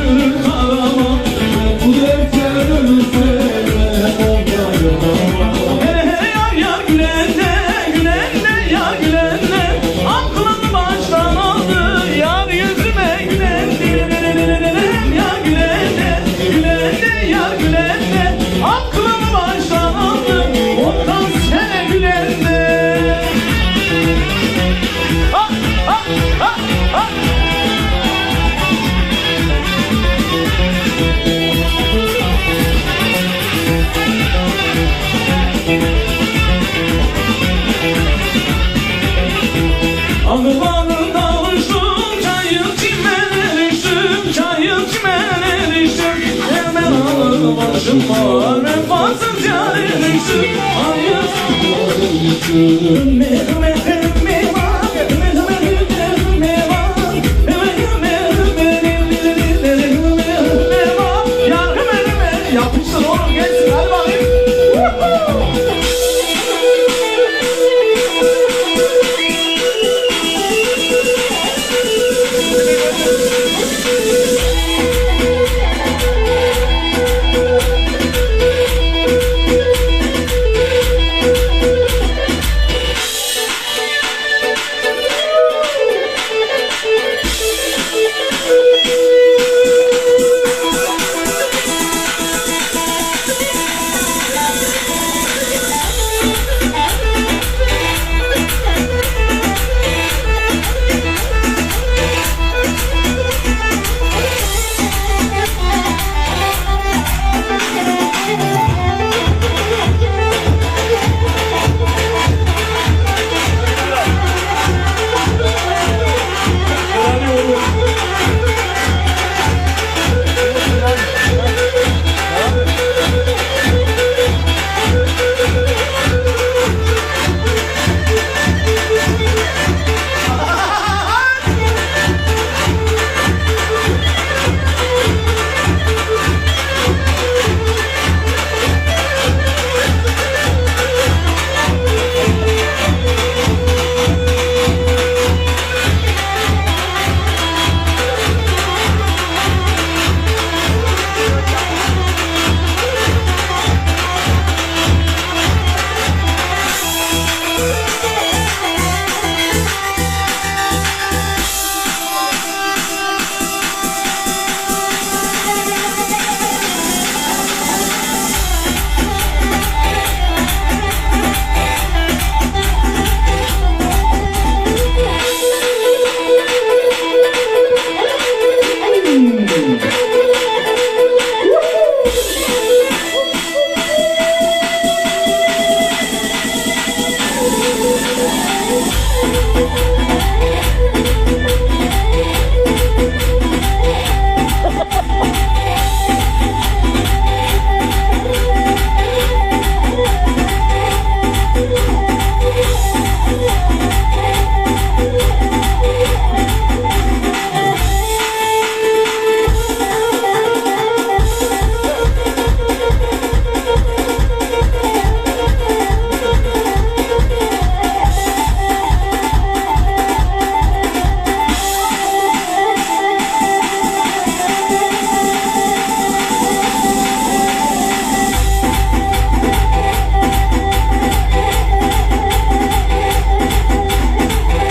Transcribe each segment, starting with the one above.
ömür kalamam. Bu dertler ölürse onlarım. Yar yar Gülende, Gülende yar Gülende, aklını baştan aldı yar yüzüme gülendi. Yar Gülende, Gülende yar Gülende, aklını baştan aldı ondan sene Gülende. Ha ha ha ha. Anılarında alıştım, çayır çimene düştüm, çayır çimene düştüm. Hemen ağır başım var, vefasız yâre düştüm. Hayırsız düştüm, yapıştır oğlum, geçsin hadi bakayım.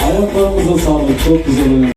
Ayaklarınıza sağlık. Çok güzel.